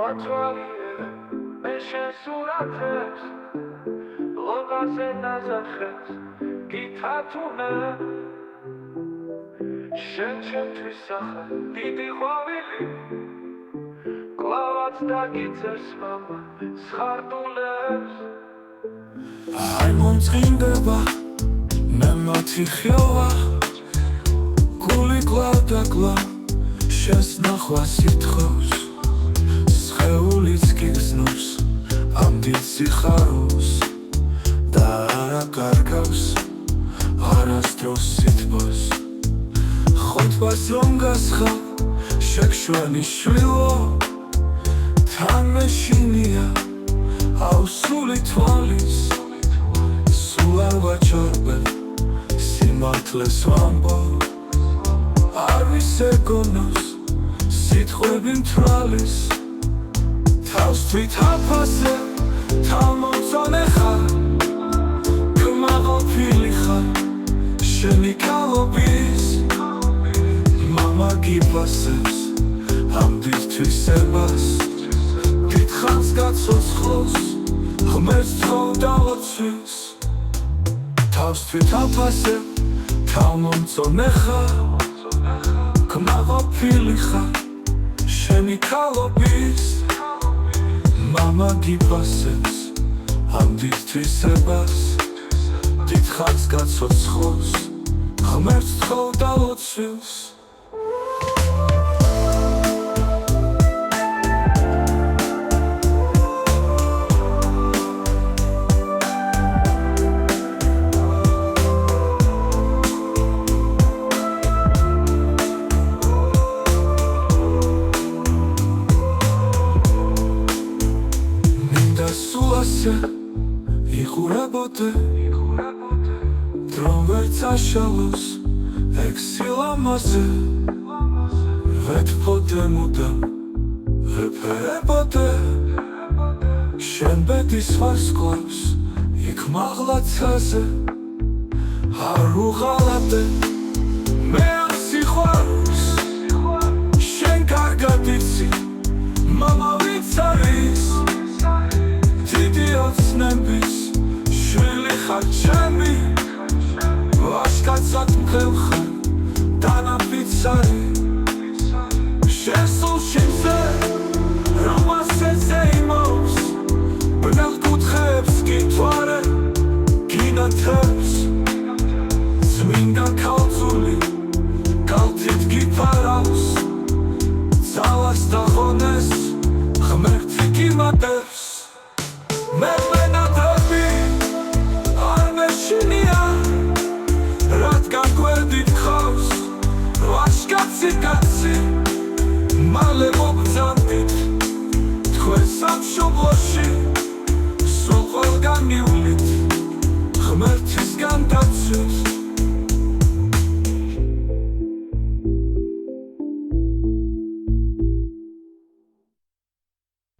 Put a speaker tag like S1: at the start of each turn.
S1: Atvalie, meșe surates, logase nazaches, gitatune. Შენ ჩემთვის ახლა დიდი ყვავილი კლავაც დაგიწერს მამა სხარტულებს
S2: აი მომწყინდება მე მათი ხილვა გული კლავ და კლავ შენს ნახვას ითხოვს სხეულიც გიგზნობს ამ დიდ სიხარულს და არა კარგავს არასდროს სითბოს ხუთბას რომ გასხავ შეგშვენი შვილო თან მეშინია აუსული თვალის სულ არ ვაჩორბებ სიმართლეს ვამბობ არ ვისეგონოს სიტყვები მთვრალის თავს თვით აფასე თავმომწონე ხარ კმაყოფილი ხარ შენი კალობის მამა გიფასებს ამ დიდ თვისებას დიდ ხანს გაცოცხლოს ღმერთს თხოვ და ოცვის თავს თვით აფასებ თავმომწონე ხარ კმაყოფილი ხარ შენი კალობის მამა გიფასებს ამ დიდ თვისებას დიდ ხანს გაცოცხლოს ღმერთს თხოვ და ოცვის იყურებოდე რომ ვერ წაშალოს ეგ სილამაზე ვეთფოდე მუდამ ვეფერებოდე შენ ბედის ვარსკვლავს იქ მაღლაცაზე არ უღალატე მე არ სიყვარულს შენ კარგად იცი მამა ვინც არის დიდი ოცნების შვილი ხარ ჩემი ვაშკაცად მღელხარ დანაფიც არის